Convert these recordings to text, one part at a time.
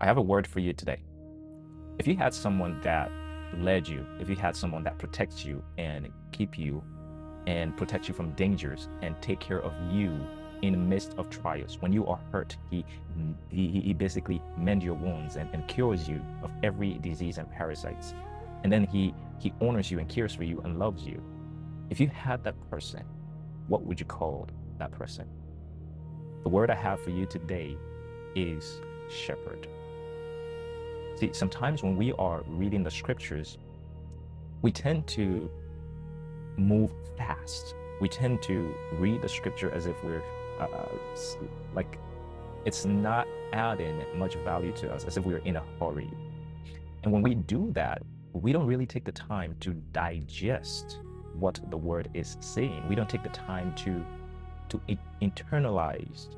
I have a word for you today. If you had someone that led you, if you had someone that protects you and keep you and protect you from dangers and take care of you in the midst of trials, when you are hurt, he basically mends your wounds and cures you of every disease and parasites. And then he honors you and cares for you and loves you. If you had that person, what would you call that person? The word I have for you today is shepherd. See, sometimes when we are reading the scriptures, we tend to move fast. We tend to read the scripture as if we're like it's not adding much value to us, as if we're in a hurry. And when we do that, we don't really take the time to digest what the word is saying. We don't take the time to internalize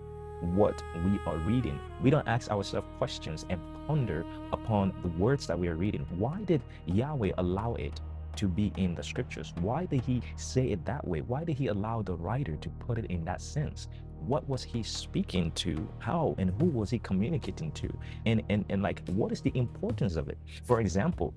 what we are reading. We don't ask ourselves questions and ponder upon the words that we are reading. Why did Yahweh allow it to be in the scriptures? Why did he say it that way? Why did he allow the writer to put it in that sense? What was he speaking to? How and who was he communicating to? And like, what is the importance of it? For example,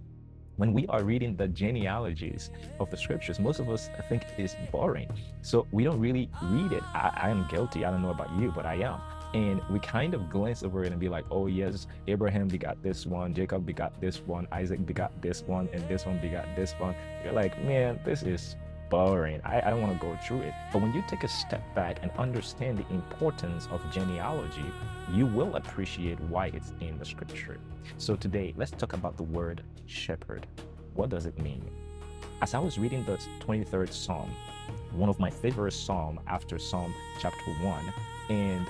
when we are reading the genealogies of the scriptures, most of us think it's boring. So we don't really read it. I am guilty. I don't know about you, but I am. And we kind of glance over it and be like, oh yes, Abraham begot this one, Jacob begot this one, Isaac begot this one, and this one begot this one. You're like, man, this is boring. I don't want to go through it. But when you take a step back and understand the importance of genealogy, you will appreciate why it's in the scripture. So today, let's talk about the word shepherd. What does it mean? As I was reading the 23rd Psalm, one of my favorite Psalms after Psalm chapter 1, and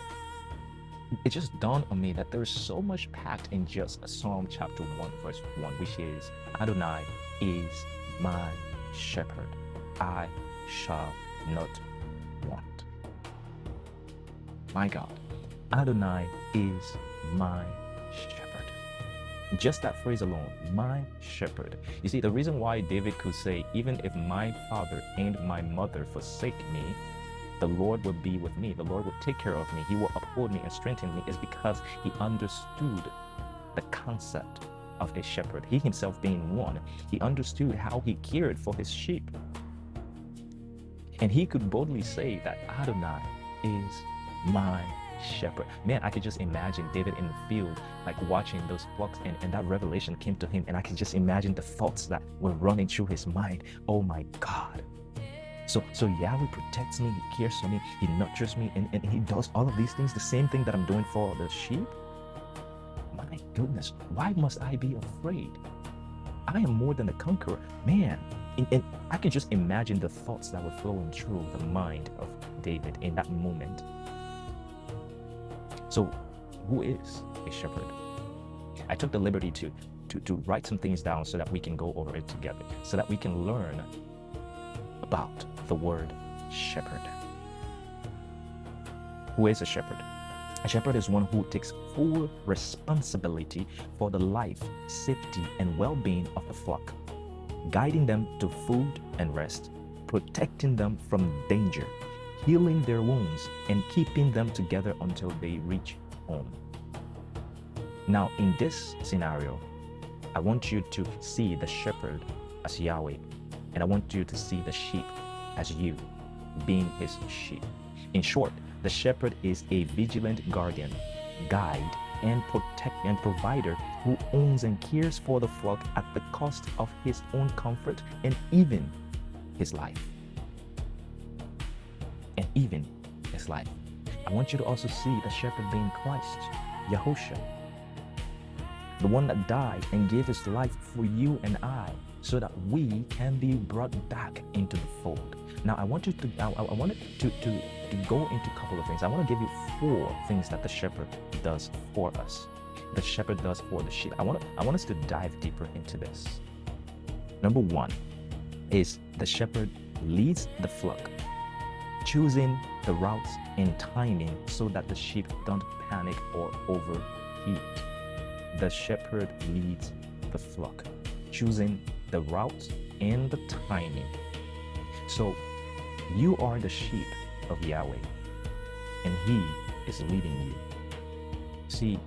it just dawned on me that there is so much packed in just Psalm chapter 1, verse 1, which is, Adonai is my shepherd. I shall not want. My God, Adonai is my shepherd. Just that phrase alone, my shepherd. You see, the reason why David could say, even if my father and my mother forsake me, the Lord will be with me. The Lord will take care of me. He will uphold me and strengthen me, is because he understood the concept of a shepherd. He himself being one, he understood how he cared for his sheep. And he could boldly say that Adonai is my shepherd. Man, I could just imagine David in the field, like watching those flocks, and that revelation came to him, and I could just imagine the thoughts that were running through his mind. Oh my God. So Yahweh protects me, he cares for me, he nurtures me, and he does all of these things, the same thing that I'm doing for the sheep. My goodness, why must I be afraid? I am more than a conqueror. Man, and I can just imagine the thoughts that were flowing through the mind of David in that moment. So, who is a shepherd? I took the liberty to write some things down so that we can go over it together, so that we can learn about the word shepherd. Who is a shepherd? A shepherd is one who takes full responsibility for the life, safety, and well-being of the flock, guiding them to food and rest, protecting them from danger, healing their wounds, and keeping them together until they reach home. Now, in this scenario, I want you to see the shepherd as Yahweh, and I want you to see the sheep as you, being his sheep. In short, the shepherd is a vigilant guardian, guide, and provider who owns and cares for the flock at the cost of his own comfort and even his life. And even his life. I want you to also see the shepherd being Christ, Yahushua, the one that died and gave his life for you and I, so that we can be brought back into the fold. Now, I wanted to go into a couple of things. I want to give you 4 things that the shepherd does for us. The shepherd does for the sheep. I want us to dive deeper into this. Number 1 is the shepherd leads the flock, choosing the routes and timing so that the sheep don't panic or overheat. The shepherd leads the flock, choosing the routes and the timing. So you are the sheep of Yahweh, and he is leading you. See,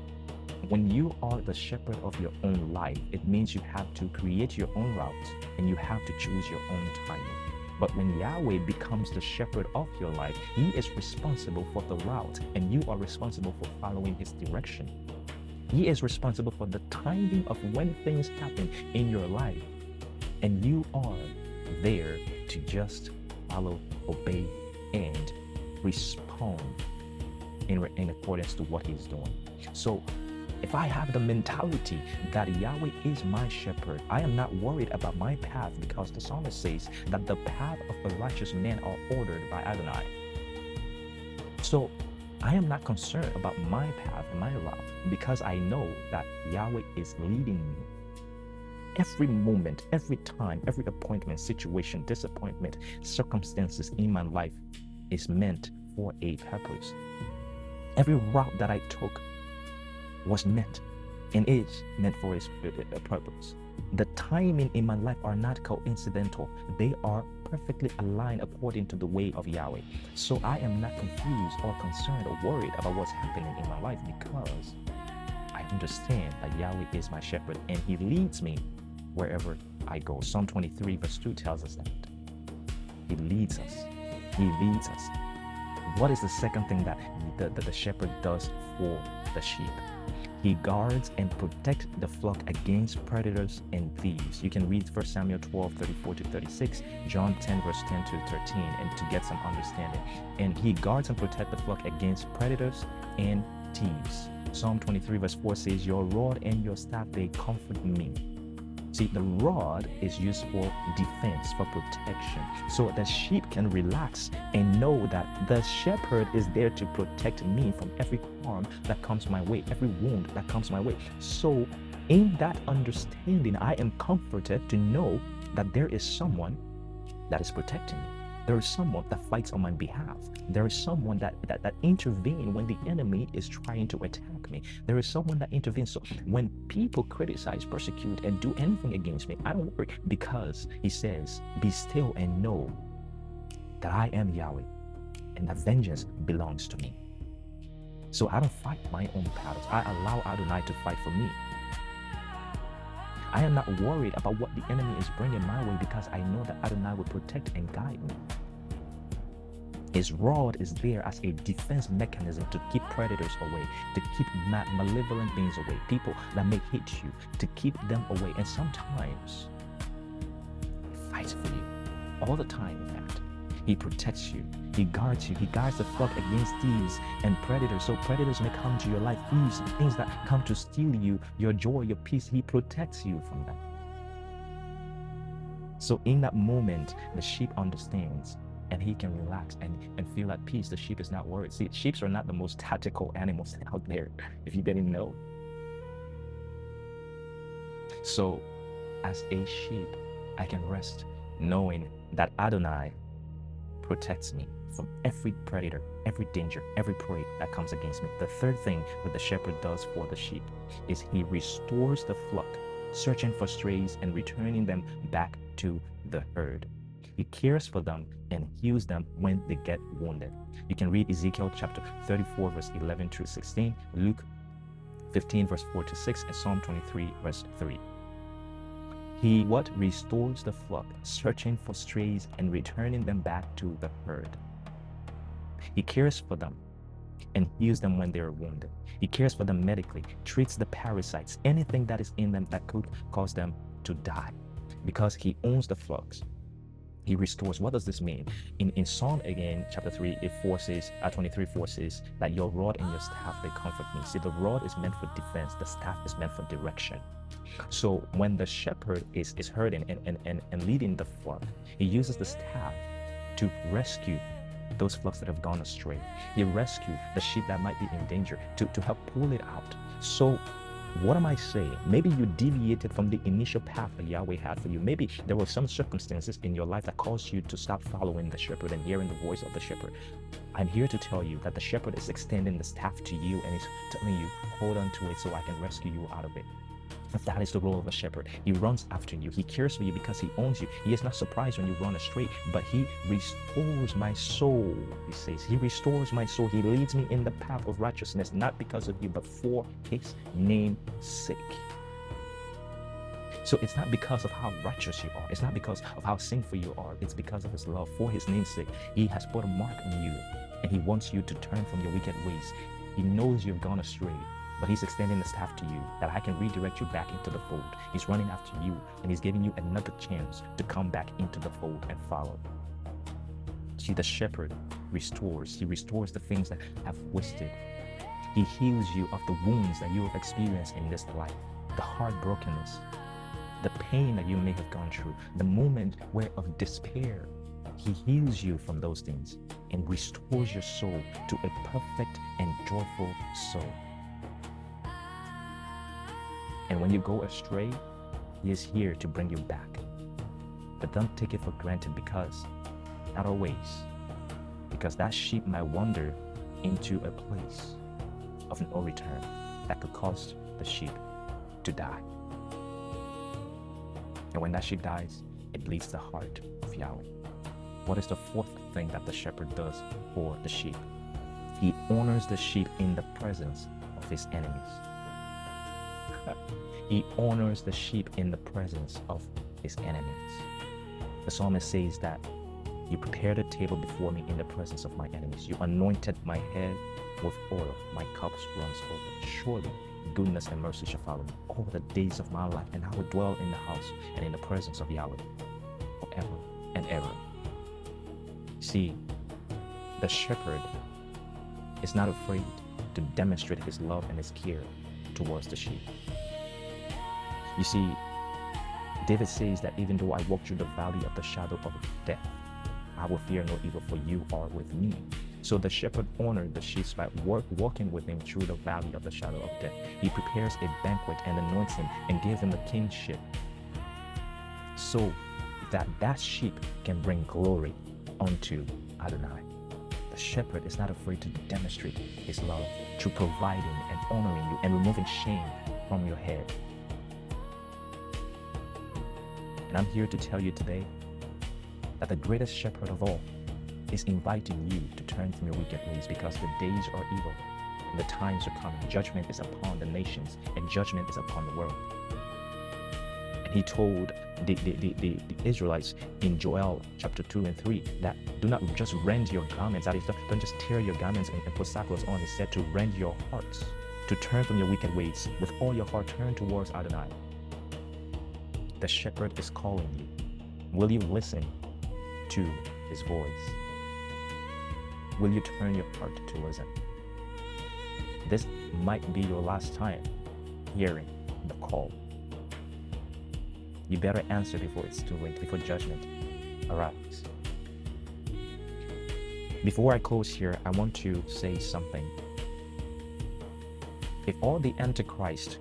When you are the shepherd of your own life, it means you have to create your own route and you have to choose your own timing. But when Yahweh becomes the shepherd of your life, He is responsible for the route and you are responsible for following His direction. He is responsible for the timing of when things happen in your life. And you are there to just follow, obey, and respond in accordance to what He's doing. So if I have the mentality that Yahweh is my shepherd, I am not worried about my path, because the psalmist says that the path of the righteous man are ordered by Adonai. So I am not concerned about my path and my route, because I know that Yahweh is leading me. Every moment, every time, every appointment, situation, disappointment, circumstances in my life is meant for a purpose. Every route that I took was meant and is meant for a purpose. The timing in my life are not coincidental. They are perfectly aligned according to the way of Yahweh. So I am not confused or concerned or worried about what's happening in my life, because I understand that Yahweh is my shepherd and He leads me wherever I go. Psalm 23 verse 2 tells us that He leads us. He leads us. What is the second thing that the shepherd does for the sheep? He guards and protects the flock against predators and thieves. You can read 1 Samuel 12, 34 to 36, John 10, verse 10 to 13, and to get some understanding. And He guards and protects the flock against predators and thieves. Psalm 23, verse 4 says, "Your rod and your staff, they comfort me." See, the rod is used for defense, for protection, so the sheep can relax and know that the shepherd is there to protect me from every harm that comes my way, every wound that comes my way. So in that understanding, I am comforted to know that there is someone that is protecting me. There is someone that fights on my behalf. There is someone that intervenes when the enemy is trying to attack me. There is someone that intervenes. So when people criticize, persecute, and do anything against me, I don't worry, because He says, "Be still and know that I am Yahweh, and that vengeance belongs to me." So I don't fight my own battles. I allow Adonai to fight for me. I am not worried about what the enemy is bringing my way, because I know that Adonai will protect and guide me. His rod is there as a defense mechanism to keep predators away, to keep malevolent beings away, people that may hate you, to keep them away. And sometimes He fights for you. All the time, in fact. He protects you. He guards you. He guards the flock against thieves and predators. So predators may come to your life, thieves, things that come to steal you, your joy, your peace. He protects you from that. So in that moment, the sheep understands and he can relax and feel at peace. The sheep is not worried. See, sheep are not the most tactical animals out there, if you didn't know. So as a sheep, I can rest knowing that Adonai protects me from every predator, every danger, every prey that comes against me. The third thing that the shepherd does for the sheep is he restores the flock, searching for strays and returning them back to the herd. He cares for them and heals them when they get wounded. You can read Ezekiel chapter 34 verse 11 through 16, Luke 15 verse 4 to 6, and Psalm 23 verse 3. He restores the flock, searching for strays and returning them back to the herd. He cares for them and heals them when they are wounded. He cares for them medically, treats the parasites, anything that is in them that could cause them to die. Because he owns the flocks, he restores. What does this mean? In Psalm again, chapter 3, 23:4 says that your rod and your staff, they comfort me. See, the rod is meant for defense, the staff is meant for direction. So when the shepherd is herding and leading the flock, he uses the staff to rescue those flocks that have gone astray. He rescues the sheep that might be in danger to help pull it out. So what am I saying? Maybe you deviated from the initial path that Yahweh had for you. Maybe there were some circumstances in your life that caused you to stop following the shepherd and hearing the voice of the shepherd. I'm here to tell you that the shepherd is extending the staff to you and is telling you, hold on to it so I can rescue you out of it. That is the role of a shepherd. He runs after you. He cares for you because he owns you. He is not surprised when you run astray, but he restores my soul. He says, he restores my soul. He leads me in the path of righteousness, not because of you, but for his name's sake. So it's not because of how righteous you are. It's not because of how sinful you are. It's because of his love for his name's sake. He has put a mark on you, and he wants you to turn from your wicked ways. He knows you've gone astray, but he's extending the staff to you that I can redirect you back into the fold. He's running after you, and he's giving you another chance to come back into the fold and follow. See, the shepherd restores. He restores the things that have wasted. He heals you of the wounds that you have experienced in this life, the heartbrokenness, the pain that you may have gone through, the moment where of despair. He heals you from those things and restores your soul to a perfect and joyful soul. And when you go astray, he is here to bring you back. But don't take it for granted, because not always. Because that sheep might wander into a place of no return that could cause the sheep to die. And when that sheep dies, it bleeds the heart of Yahweh. What is the fourth thing that the shepherd does for the sheep? He honors the sheep in the presence of his enemies. He honors the sheep in the presence of his enemies. The psalmist says that you prepared a table before me in the presence of my enemies. You anointed my head with oil. My cups runs over. Surely goodness and mercy shall follow me all the days of my life, and I will dwell in the house and in the presence of Yahweh forever and ever. See, the shepherd is not afraid to demonstrate his love and his care towards the sheep. You see, David says that even though I walk through the valley of the shadow of death, I will fear no evil, for you are with me. So the shepherd honored the sheep by walking with him through the valley of the shadow of death. He prepares a banquet and anoints him and gives him the kingship, so that that sheep can bring glory unto Adonai. The shepherd is not afraid to demonstrate his love through providing and honoring you and removing shame from your head. And I'm here to tell you today that the greatest shepherd of all is inviting you to turn from your wicked ways, because the days are evil and the times are coming. Judgment is upon the nations, and judgment is upon the world. And he told the Israelites in Joel chapter 2 and 3 that do not just rend your garments, that is, don't just tear your garments and put sackcloth on. He said to rend your hearts, to turn from your wicked ways. With all your heart, turn towards Adonai. The shepherd is calling you. Will you listen to his voice? Will you turn your heart towards him? This might be your last time hearing the call. You better answer before it's too late, before judgment arrives. Before I close here, I want to say something. If all the Antichrist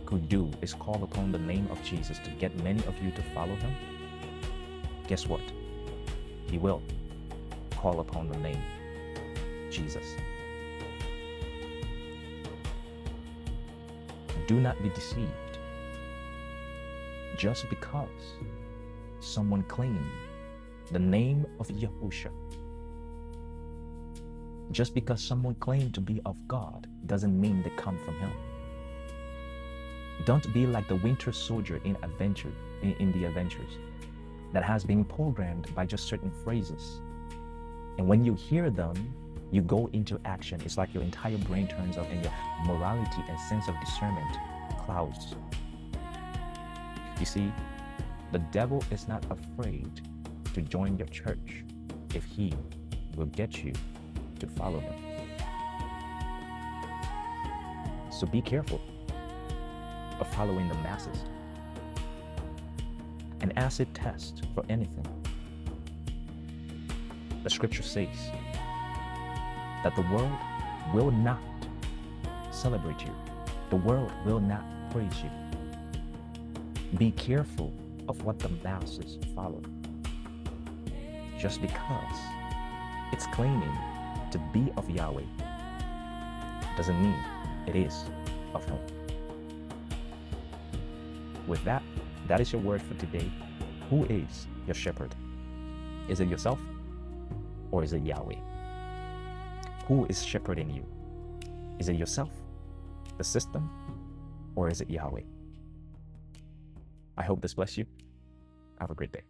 could do is call upon the name of Jesus to get many of you to follow him, guess what? He will call upon the name Jesus. Do not be deceived. Just because someone claimed the name of Yahusha, just because someone claimed to be of God, doesn't mean they come from him. Don't be like the winter soldier in the Avengers that has been programmed by just certain phrases. And when you hear them, you go into action. It's like your entire brain turns off and your morality and sense of discernment clouds. You see, the devil is not afraid to join your church if he will get you to follow him. So be careful of following the masses. An acid test for anything. The scripture says that the world will not celebrate you. The world will not praise you. Be careful of what the masses follow. Just because it's claiming to be of Yahweh doesn't mean it is of him. with that, that is your word for today. Who is your shepherd? Is it yourself or is it Yahweh? Who is shepherding you? Is it yourself, the system, or is it Yahweh? I hope this bless you. Have a great day.